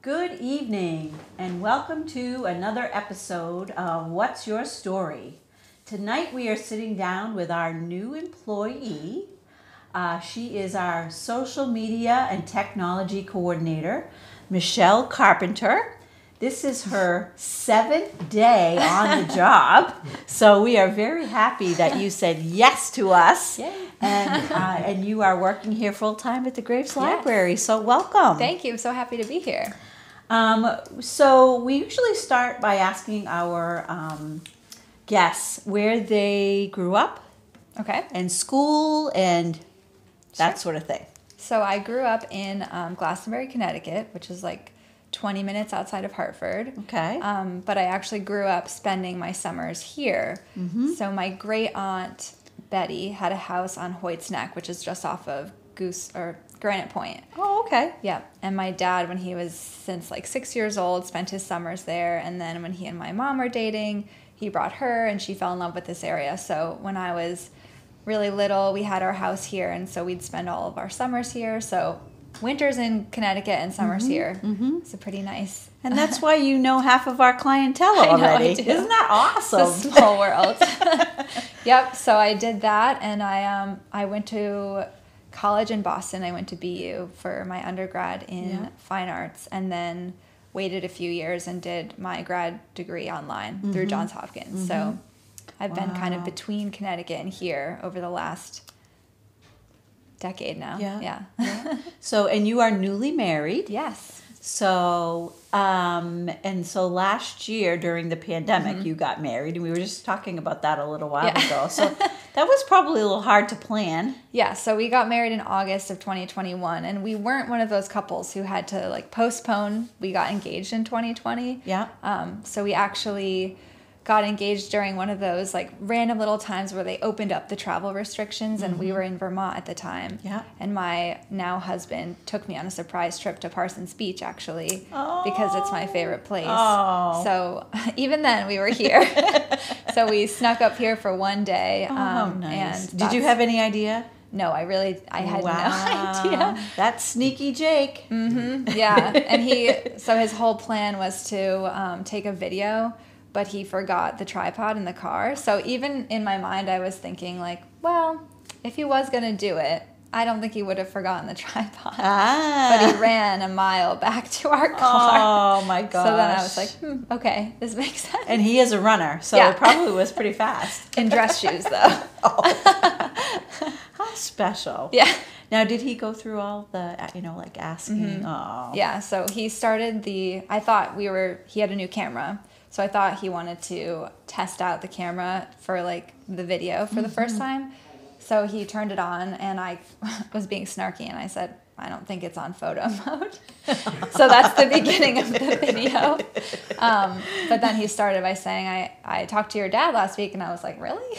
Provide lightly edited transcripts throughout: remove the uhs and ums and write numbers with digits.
Good evening, and welcome to another episode of What's Your Story? Tonight we are sitting down with our new employee. She is our social media and technology coordinator, Michelle Carpenter. This is her 7th day on the job, so we are very happy that you said yes to us. Yay. And you are working here full-time at the Graves Library, so welcome. Thank you. I'm so happy to be here. So we usually start by asking our guests where they grew up, Okay. and school, and that sort of thing. So I grew up in Glastonbury, Connecticut, which is like 20 minutes outside of Hartford. Okay. But I actually grew up spending my summers here. Mm-hmm. So my great aunt Betty had a house on Hoyt's Neck, which is just off of Granite Point. Oh, okay. Yeah. And my dad, when he was since like 6 years old, spent his summers there. And then when he and my mom were dating, he brought her and she fell in love with this area. So when I was really little, we had our house here. And so we'd spend all of our summers here. So winters in Connecticut and summers here. Mm-hmm. It's a pretty nice. And that's why you know half of our clientele I know, already. I do. Isn't that awesome? It's a small world. Yep. So I did that, and I went to college in Boston. I went to BU for my undergrad in fine arts, and then waited a few years and did my grad degree online through Johns Hopkins. So I've been kind of between Connecticut and here over the last decade now. Yeah. So, and you are newly married. Yes. So, so last year during the pandemic, you got married, and we were just talking about that a little while ago. So that was probably a little hard to plan. Yeah. So we got married in August of 2021, and we weren't one of those couples who had to like postpone. We got engaged in 2020. Yeah. So we actually got engaged during one of those like random little times where they opened up the travel restrictions, and we were in Vermont at the time. Yeah. And my now husband took me on a surprise trip to Parsons Beach, actually, because it's my favorite place. Oh. So even then we were here. So we snuck up here for one day. Nice. And Did you have any idea? No, I had no idea. That's sneaky Jake. Yeah. And so his whole plan was to take a video, but he forgot the tripod in the car. So even in my mind, I was thinking like, well, if he was going to do it, I don't think he would have forgotten the tripod. But he ran a mile back to our car. Oh, my gosh. So then I was like, okay, this makes sense. And he is a runner, so it probably was pretty fast. In dress shoes, though. How special. Yeah. Now, did he go through all the, like asking? Oh. Yeah, so he started he had a new camera. So I thought he wanted to test out the camera for like the video for the first time. So he turned it on, and I was being snarky, and I said, I don't think it's on photo mode. So that's the beginning of the video. But then he started by saying, I talked to your dad last week, and I was like, really?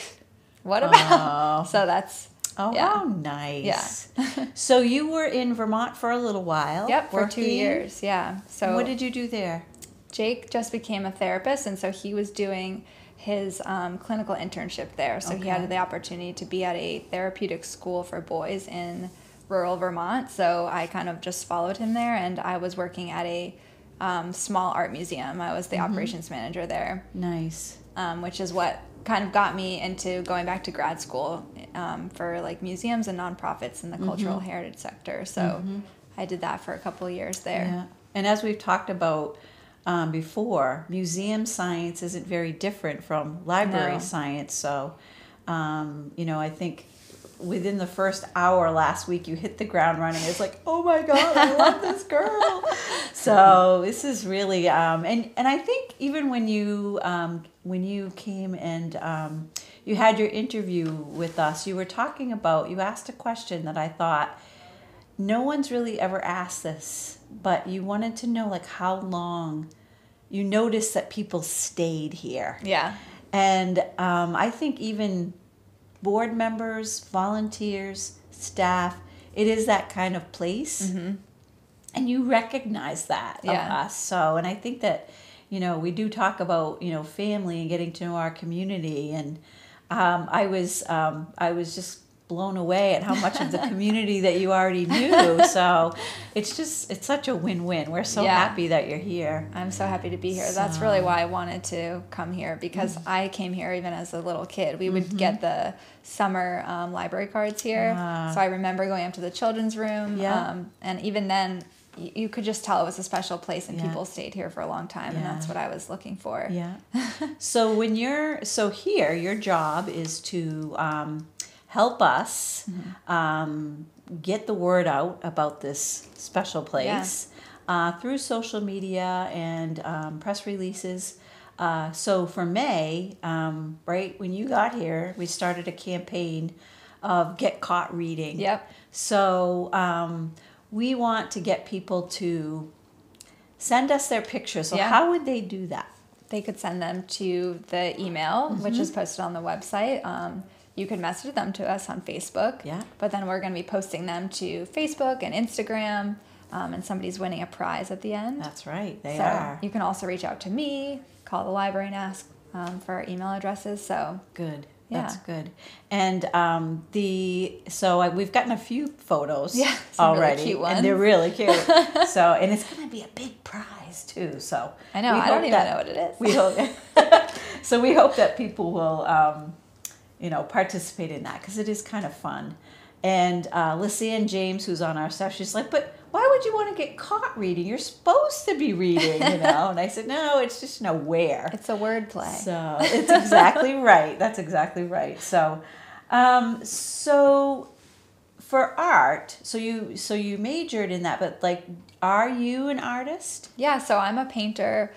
What about? So that's... Oh, yeah. how nice. Yeah. So you were in Vermont for a little while. Yep, for working. 2 years, yeah. So what did you do there? Jake just became a therapist, and so he was doing his clinical internship there. So he had the opportunity to be at a therapeutic school for boys in rural Vermont. So I kind of just followed him there, and I was working at a small art museum. I was the operations manager there. Nice. Which is what kind of got me into going back to grad school for like museums and nonprofits in the cultural heritage sector. So I did that for a couple of years there. Yeah. And as we've talked about before, museum science isn't very different from library science. So, I think within the first hour last week, you hit the ground running. It's like, oh my God, I love this girl. So this is really, and I think even when you came and you had your interview with us, you asked a question that I thought no one's really ever asked this, but you wanted to know like how long you noticed that people stayed here. Yeah. And I think even board members, volunteers, staff, it is that kind of place. And you recognize that of us. So, and I think that, we do talk about, family and getting to know our community. And I was just blown away at how much of the community that you already knew. So it's such a win-win. We're so happy that you're here. I'm so happy to be here. That's really why I wanted to come here, because I came here even as a little kid. We would get the summer library cards here. So I remember going up to the children's room. And even then, you could just tell it was a special place, and people stayed here for a long time, and that's what I was looking for. So here, your job is to help us get the word out about this special place through social media and press releases. So for May, right, when you got here, we started a campaign of Get Caught Reading. So we want to get people to send us their pictures. So how would they do that? They could send them to the email, which is posted on the website. You could message them to us on Facebook. But then we're going to be posting them to Facebook and Instagram, and somebody's winning a prize at the end. That's right, they are. You can also reach out to me, call the library and ask for our email addresses. So good. That's good. And we've gotten a few photos already, really cute ones. And they're really cute. And it's going to be a big prize too. So I know, I don't even know what it is. We hope. So we hope that people will, participate in that, because it is kind of fun. And Lysanne James, who's on our staff, she's like, "But why would you want to get caught reading? You're supposed to be reading, And I said, "No, it's just where." It's a word play. So it's exactly right. That's exactly right. So, so for art, so you majored in that, but are you an artist? Yeah. So I'm a painter,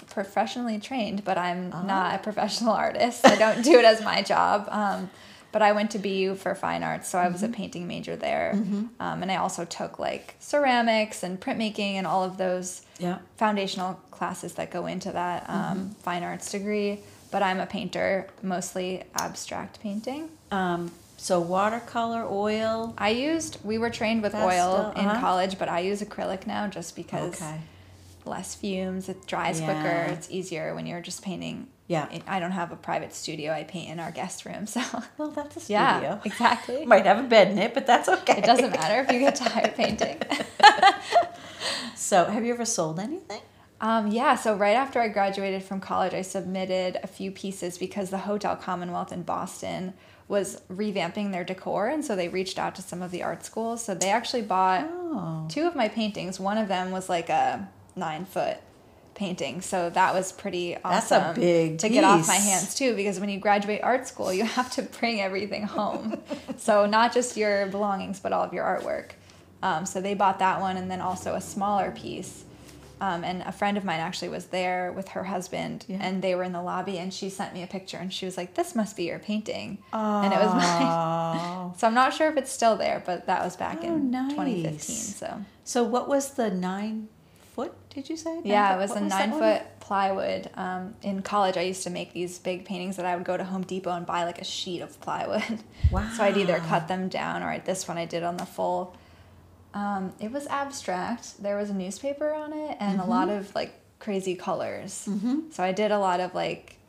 professionally trained, but I'm not a professional artist. I don't do it as my job. But I went to BU for fine arts, so I was a painting major there. And I also took ceramics and printmaking and all of those foundational classes that go into that fine arts degree. But I'm a painter, mostly abstract painting. So watercolor, oil? We were trained with oil in college, but I use acrylic now just because less fumes, it dries quicker, it's easier when you're just painting. I don't have a private studio. I paint in our guest room, so. Well, that's a studio. Yeah, exactly. Might have a bed in it, but that's okay. It doesn't matter if you get tired painting. So, have you ever sold anything? So right after I graduated from college, I submitted a few pieces because the Hotel Commonwealth in Boston was revamping their decor, and so they reached out to some of the art schools. So they actually bought 2 of my paintings. One of them was like a 9-foot painting, so that was pretty awesome. That's a big to get off my hands too, because when you graduate art school, you have to bring everything home. So not just your belongings, but all of your artwork. So they bought that one, and then also a smaller piece. And a friend of mine actually was there with her husband, and they were in the lobby, and she sent me a picture, and she was like, "This must be your painting." And it was mine. So I'm not sure if it's still there, but that was back in 2015. So what was the 9-foot, did you say? Yeah, it was a 9-foot plywood. In college, I used to make these big paintings that I would go to Home Depot and buy a sheet of plywood. Wow. So I'd either cut them down, or this one I did on the full. It was abstract. There was a newspaper on it and a lot of crazy colors. So I did a lot of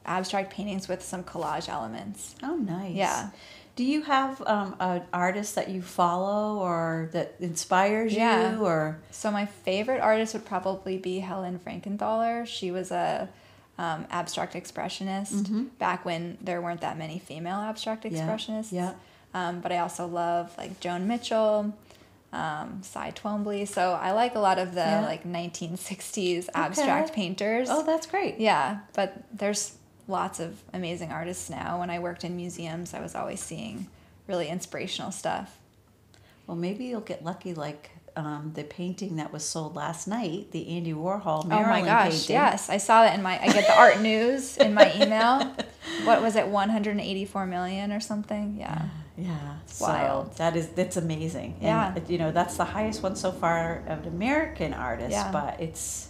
abstract paintings with some collage elements. Oh, nice. Yeah. Do you have an artist that you follow or that inspires you? Or so my favorite artist would probably be Helen Frankenthaler. She was a abstract expressionist back when there weren't that many female abstract expressionists. But I also love Joan Mitchell, Cy Twombly. So I like a lot of the 1960s abstract painters. Oh, that's great. Yeah, but there's lots of amazing artists now. When I worked in museums, I was always seeing really inspirational stuff. Well, maybe you'll get lucky the painting that was sold last night, the Andy Warhol Marilyn Oh my gosh, painting. yes. I saw that I get the art news in my email. What was it, 184 million or something? Yeah. Yeah, it's wild. So that's amazing. And, that's the highest one so far of an American artist. Yeah. But it's,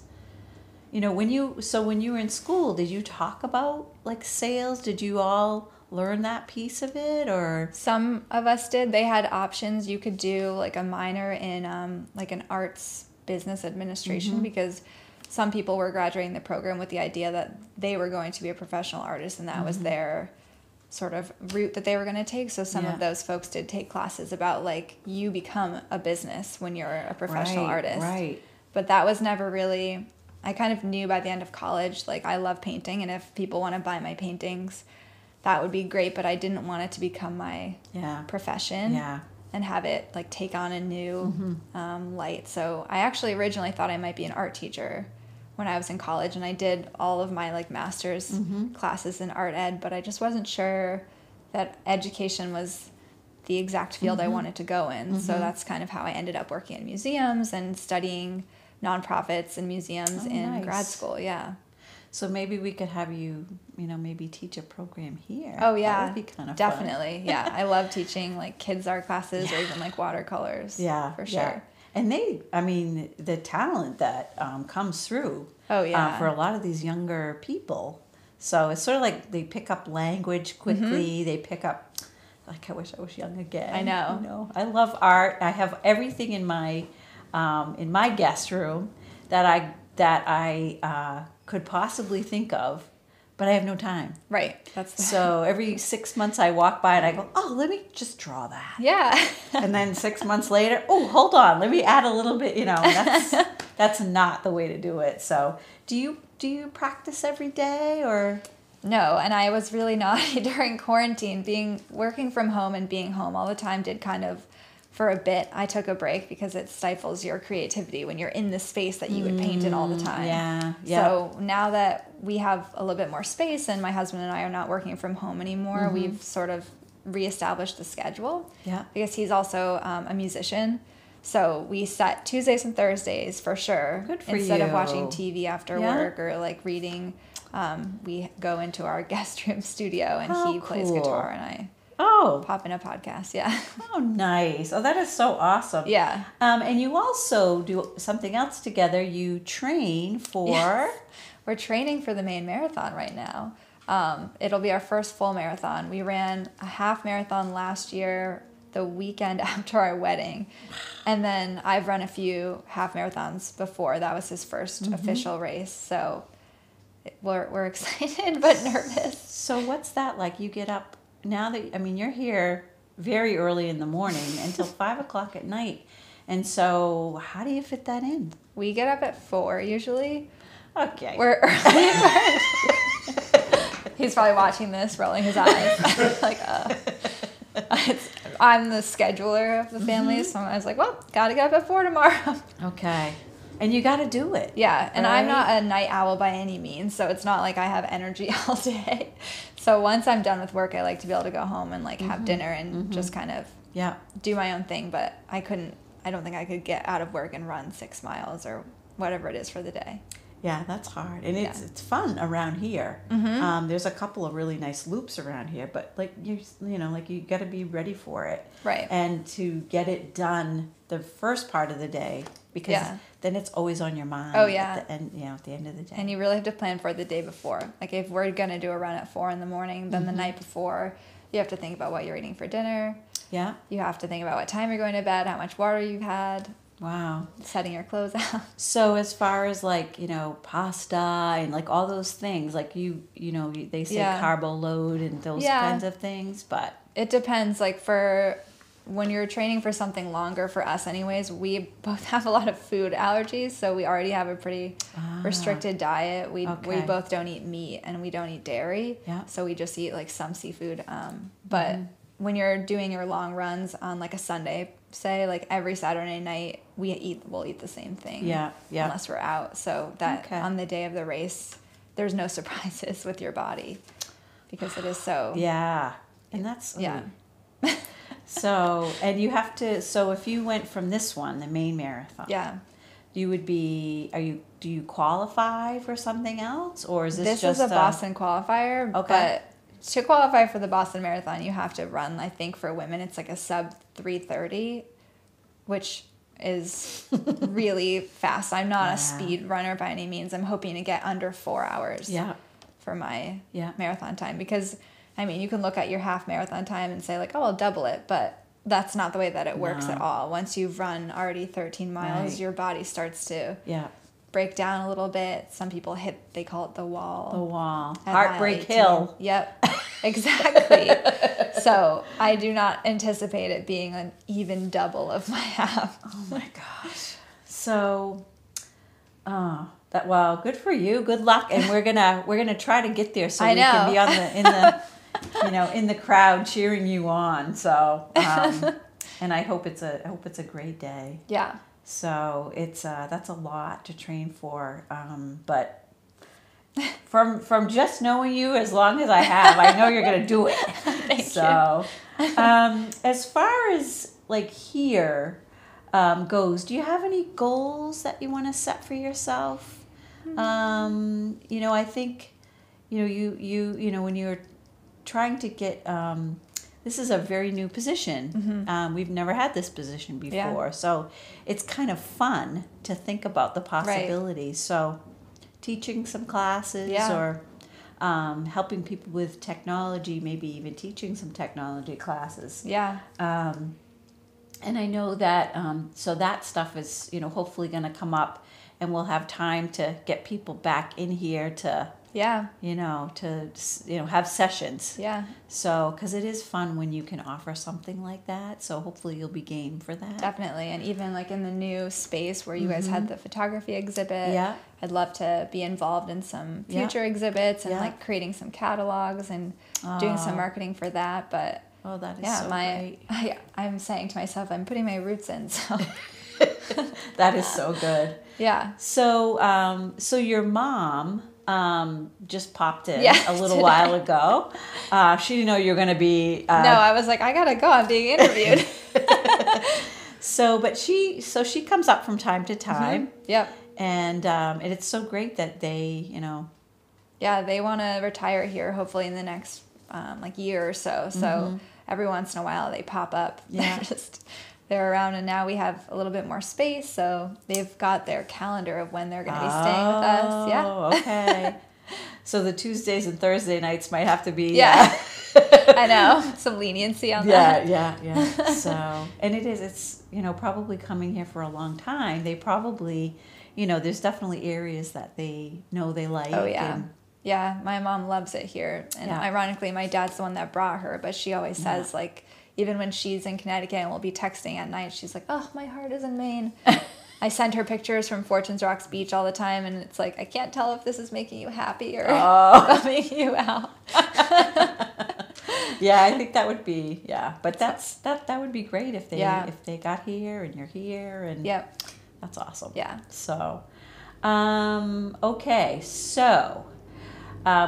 when you were in school, did you talk about sales? Did you all learn that piece of it, or? Some of us did. They had options. You could do a minor in an arts business administration, because some people were graduating the program with the idea that they were going to be a professional artist, and that was their sort of route that they were going to take. So some Yeah. of those folks did take classes about like you become a business when you're a professional artist. Right. But that was never really, I kind of knew by the end of college, like I love painting, and if people want to buy my paintings, that would be great, but I didn't want it to become my profession. Yeah. And have it like take on a new light. So I actually originally thought I might be an art teacher when I was in college, and I did all of my like master's classes in art ed, but I just wasn't sure that education was the exact field I wanted to go in. So that's kind of how I ended up working in museums and studying nonprofits and museums in grad school. Yeah. So maybe we could have you, maybe teach a program here. Oh yeah, that would be kind of definitely. fun. Yeah, I love teaching like kids art classes or even like watercolors. Yeah, for sure. Yeah. And the talent that comes through. Oh yeah, for a lot of these younger people. So it's sort of like they pick up language quickly. They pick up. Like I wish I was young again. I know. I love art. I have everything in my guest room that I could possibly think of, but I have no time. Right. So every 6 months I walk by and I go, oh, let me just draw that. Yeah. And then 6 months later, oh, hold on, let me add a little bit. That's not the way to do it. So do you practice every day or? No, and I was really naughty during quarantine. Working from home and being home all the time did kind of, for a bit, I took a break because it stifles your creativity when you're in the space that you would paint in all the time. Yeah. So now that we have a little bit more space and my husband and I are not working from home anymore, we've sort of reestablished the schedule. Yeah. Because he's also a musician. So we set Tuesdays and Thursdays for sure. Good for Instead of you. watching TV after work or like reading, we go into our guest room studio and he plays guitar and I pop in a podcast. Yeah. Oh, nice. Oh, that is so awesome. Yeah. And you also do something else together. You train for. Yes. We're training for the Maine Marathon right now. It'll be our first full marathon. We ran a half marathon last year, the weekend after our wedding. And then I've run a few half marathons before. That was his first official race. So we're excited but nervous. So what's that like? You get up now that, you're here very early in the morning until 5 o'clock at night. And so how do you fit that in? We get up at 4 usually. Okay. We're early. He's probably watching this, rolling his eyes. Like, I'm the scheduler of the family, so I was like, well, gotta get up at 4 tomorrow. Okay. And you got to do it. Yeah, and I'm not a night owl by any means, so it's not like I have energy all day. So once I'm done with work, I like to be able to go home and like have dinner and just kind of do my own thing. But I don't think I could get out of work and run 6 miles or whatever it is for the day. Yeah, that's hard, and it's fun around here. There's a couple of really nice loops around here, but like you got to be ready for it, right? And to get it done the first part of the day, because then it's always on your mind. Oh yeah, at the end of the day. And you really have to plan for it the day before. Like if we're gonna do a run at 4 in the morning, then the night before you have to think about what you're eating for dinner. Yeah. You have to think about what time you're going to bed, how much water you've had. Wow. Setting your clothes out. So as far as like, pasta and like all those things, like they say carbo load and those kinds of things, but it depends. Like for when you're training for something longer, for us anyways, we both have a lot of food allergies, so we already have a pretty restricted diet. We both don't eat meat and we don't eat dairy. Yeah. So we just eat like some seafood. But when you're doing your long runs on like a Sunday, say like every Saturday night, we'll eat the same thing. Yeah. Unless we're out. So that on the day of the race, there's no surprises with your body because it is so. Yeah. And that's. So, and you have to, so if you went from this one, the Maine Marathon. Yeah. You would be, do you qualify for something else? Or is this just a Boston qualifier. Okay. But to qualify for the Boston Marathon, you have to run, I think for women, it's like a sub 3:30, which is really fast. I'm not a speed runner by any means. I'm hoping to get under 4 hours for my marathon time. Because, you can look at your half marathon time and say like, oh, I'll double it. But that's not the way that it works at all. Once you've run already 13 miles, your body starts to break down a little bit. Some people they call it the wall. The wall. Heartbreak Hill. Yep. Exactly. So I do not anticipate it being an even double of my half. Oh my gosh. So, well, good for you. Good luck, and we're gonna try to get there so we can be on in the crowd cheering you on. So, and I hope it's a great day. Yeah. So that's a lot to train for, but. From just knowing you as long as I have, I know you're gonna do it. Thank you. As far as like here goes, do you have any goals that you want to set for yourself? I think, when you're trying to get, this is a very new position. We've never had this position before, so it's kind of fun to think about the possibilities. Right. So. Teaching some classes or helping people with technology, maybe even teaching some technology classes. Yeah. And I know that, so that stuff is, hopefully going to come up, and we'll have time to get people back in here to, have sessions. Yeah. So, because it is fun when you can offer something like that. So hopefully you'll be game for that. Definitely. And even like in the new space where you guys had the photography exhibit, I'd love to be involved in some future exhibits and like creating some catalogs and doing some marketing for that. But that is so great. I'm saying to myself, I'm putting my roots in. So that is so good. Yeah. So, so your mom just popped in a little while ago. She didn't know you were going to be. No, I was like, I gotta go. I'm being interviewed. But she comes up from time to time. Yep. And it's so great that they, Yeah, they want to retire here hopefully in the next year or so. So every once in a while they pop up. Yeah. They're around, and now we have a little bit more space, so they've got their calendar of when they're going to be staying with us. Yeah. Oh, okay. So the Tuesdays and Thursday nights might have to be. Yeah. I know. Some leniency on that. Yeah. So, and it's, probably coming here for a long time. They probably, there's definitely areas that they know they like. Oh, yeah. Yeah, my mom loves it here. And ironically, my dad's the one that brought her, but she always says, even when she's in Connecticut and we'll be texting at night, she's like, oh, my heart is in Maine. I send her pictures from Fortunes Rocks Beach all the time, and it's like, I can't tell if this is making you happy or bumming you out. Yeah, I think that would be, but that would be great if they got here and you're here, and that's awesome. Yeah. So, okay, so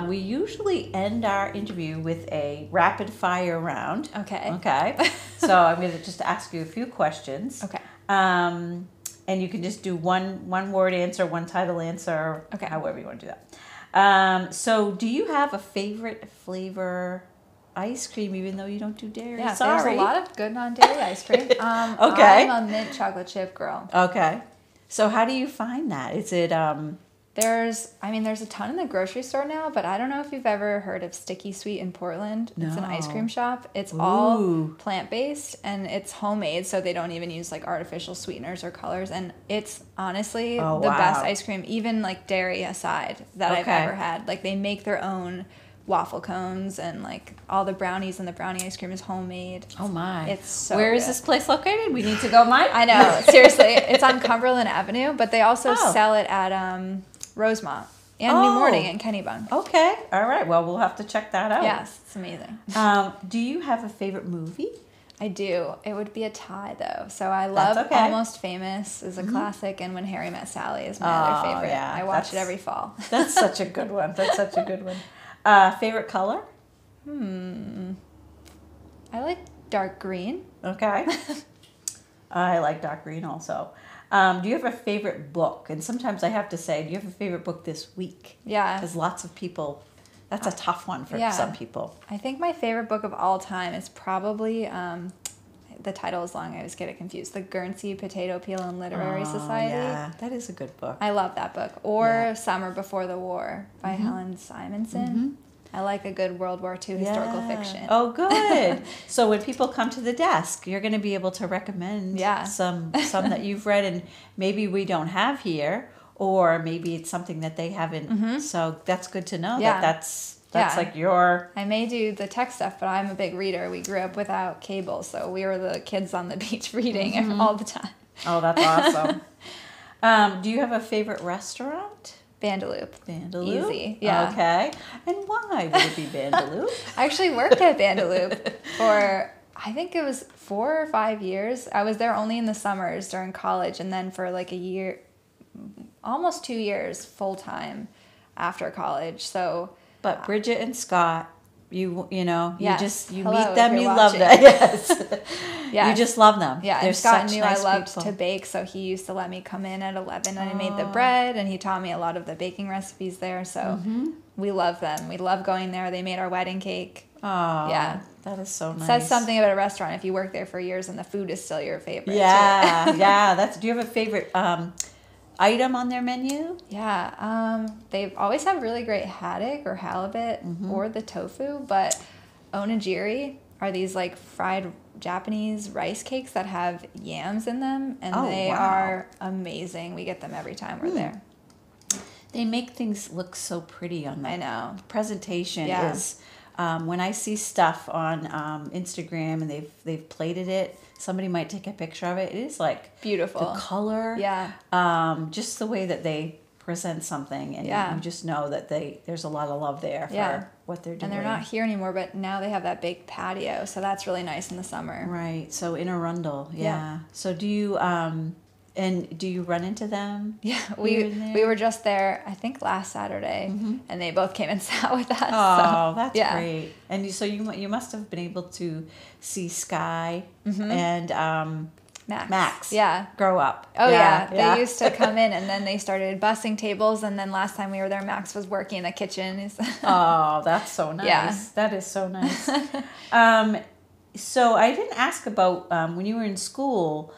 we usually end our interview with a rapid fire round. Okay. So I'm going to just ask you a few questions. Okay. And you can just do one word answer, one title answer, however you want to do that. So do you have a favorite flavor ice cream, even though you don't do dairy? Yeah, Sorry. There's a lot of good non-dairy ice cream. I'm a mint chocolate chip girl. Okay. So how do you find that? Is it... There's a ton in the grocery store now, but I don't know if you've ever heard of Sticky Sweet in Portland. No. It's an ice cream shop. It's all plant-based, and it's homemade, so they don't even use artificial sweeteners or colors. And it's honestly the best ice cream, even dairy aside, that I've ever had. They make their own waffle cones, and all the brownies and the brownie ice cream is homemade. Oh my. It's so Where good. Is this place located? We need to go, Mike. I know. Seriously. It's on Cumberland Avenue, but they also sell it at Rosemont and New Morning and Kennybunk. Okay. All right. Well, we'll have to check that out. Yes, it's amazing. Do you have a favorite movie? I do. It would be a tie, though. So I love Almost Famous is a classic, and When Harry Met Sally is my other favorite. Yeah, I watch it every fall. That's such a good one. Favorite color? I like dark green. Okay. I like dark green also. Do you have a favorite book? And sometimes I have to say, do you have a favorite book this week? Yeah. Because lots of people, that's a tough one for some people. I think my favorite book of all time is probably, the title is long, I always get it confused, The Guernsey Potato Peel and Literary Society. Yeah, that is a good book. I love that book. Or Summer Before the War by Helen Simonson. I like a good World War II historical fiction. Oh, good. So when people come to the desk, you're going to be able to recommend some that you've read and maybe we don't have here, or maybe it's something that they haven't. So that's good to know. That's That's like your... I may do the tech stuff, but I'm a big reader. We grew up without cable, so we were the kids on the beach reading all the time. Oh, that's awesome. Do you have a favorite restaurant? Bandaloop. Bandaloop? Easy, yeah. Okay. And why would it be Bandaloop? I actually worked at Bandaloop for, I think it was 4 or 5 years. I was there only in the summers during college, and then for like a year, almost 2 years full time after college. So, but Bridget and Scott, you know, yes. you Hello, meet them, you love watching. them. Yes. Yes. You just love them. Yeah, They're and Scott such knew nice I loved people. to bake, so he used to let me come in at 11 and I made the bread, and he taught me a lot of the baking recipes there. So we love them. We love going there. They made our wedding cake. Oh, yeah. That is so nice. Says something about a restaurant if you work there for years and the food is still your favorite. Yeah, too. yeah. Do you have a favorite item on their menu? Yeah, they always have really great haddock or halibut or the tofu, but onigiri are these like fried Japanese rice cakes that have yams in them, and they are amazing. We get them every time we're there. They make things look so pretty on them. I know. Presentation is... when I see stuff on Instagram and they've plated it, somebody might take a picture of it. It is like beautiful. The color, just the way that they present something, and you just know that there's a lot of love there for what they're doing. And they're not here anymore, but now they have that big patio, so that's really nice in the summer. Right. So in Arundel, So do you run into them? Yeah, we were just there, I think last Saturday, and they both came and sat with us. Oh, so, that's great. And you must have been able to see Sky and Max grow up. Oh yeah. They used to come in, and then they started bussing tables, and then last time we were there, Max was working in the kitchen. Oh, that's so nice. Yeah. That is so nice. So I didn't ask about when you were in school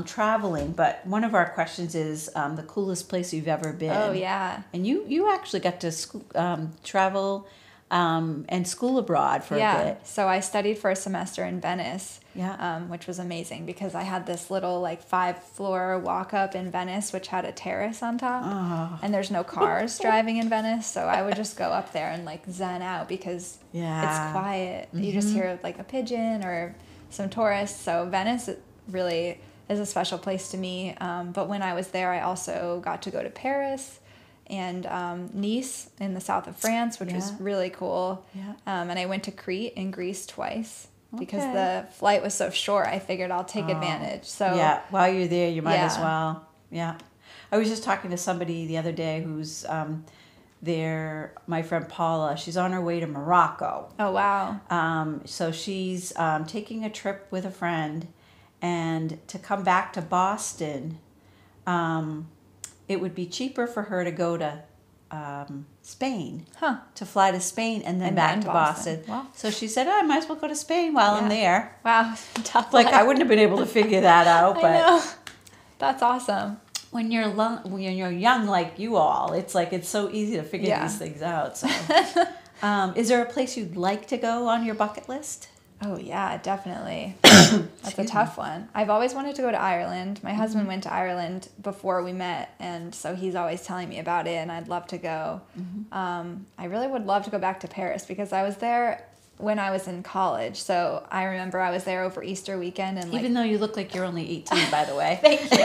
traveling, but one of our questions is the coolest place you've ever been. Oh yeah. And you actually got to travel and school abroad for a bit. So I studied for a semester in Venice, which was amazing because I had this little like 5-floor walk up in Venice, which had a terrace on top, and there's no cars driving in Venice. So I would just go up there and like zen out because it's quiet. You just hear like a pigeon or some tourists. So Venice really is a special place to me. But when I was there, I also got to go to Paris and Nice in the south of France, which was really cool. Yeah. And I went to Crete in Greece twice because the flight was so short. I figured I'll take advantage. So while you're there, you might as well. Yeah. I was just talking to somebody the other day who's there. My friend Paula. She's on her way to Morocco. Oh wow. So she's taking a trip with a friend, and to come back to Boston. It would be cheaper for her to go to Spain, to fly to Spain and then back to Boston. Wow. So she said, I might as well go to Spain while I'm there. Wow, tough like life. I wouldn't have been able to figure that out. But I know. That's awesome. When you're young like you all, it's like it's so easy to figure these things out. So, is there a place you'd like to go on your bucket list? Oh, yeah, definitely. That's a tough one. I've always wanted to go to Ireland. My husband went to Ireland before we met, and so he's always telling me about it, and I'd love to go. I really would love to go back to Paris because I was there when I was in college. So I remember I was there over Easter weekend. And even though you look like you're only 18, by the way. Thank you.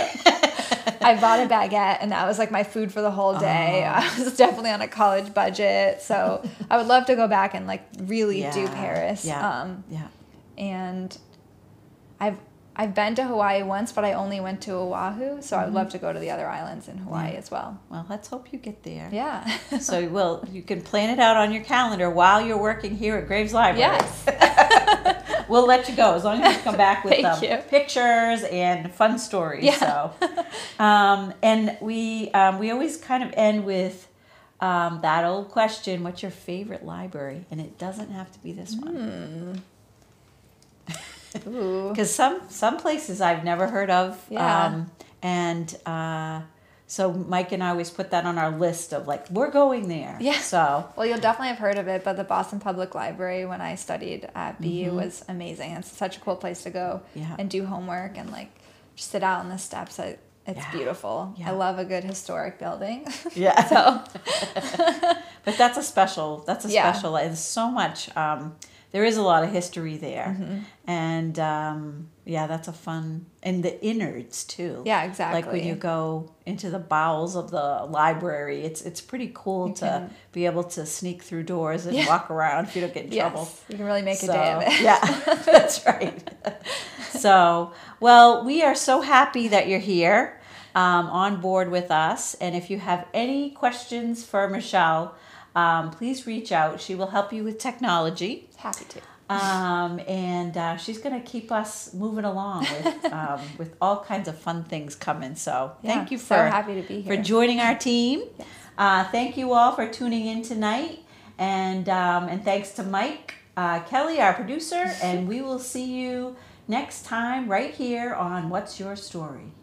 I bought a baguette, and that was like my food for the whole day. I was definitely on a college budget, so I would love to go back and like really do Paris. And I've been to Hawaii once, but I only went to Oahu, so I would love to go to the other islands in Hawaii as well. Well, let's hope you get there. Yeah. So you can plan it out on your calendar while you're working here at Graves Library. Yes. We'll let you go as long as you come back with pictures and fun stories. Yeah. So, and we always kind of end with that old question: what's your favorite library? And it doesn't have to be this one. Because some places I've never heard of. So Mike and I always put that on our list of like, we're going there. Yeah. So well, you'll definitely have heard of it, but the Boston Public Library when I studied at BU was amazing. It's such a cool place to go and do homework and like just sit out on the steps. It's beautiful. Yeah. I love a good historic building. Yeah. So, but that's a special. There's so much. There is a lot of history there, and that's a fun. And the innards too. Yeah, exactly. Like when you go into the bowels of the library, it's pretty cool to be able to sneak through doors and walk around if you don't get in trouble. You can really make a day of it. Yeah, that's right. So, well, we are so happy that you're here on board with us. And if you have any questions for Michelle, please reach out. She will help you with technology. Happy to. And she's going to keep us moving along with all kinds of fun things coming. So thank you so happy to be here. for joining our team. Yes. Thank you all for tuning in tonight. And thanks to Mike Kelly, our producer. And we will see you next time right here on What's Your Story?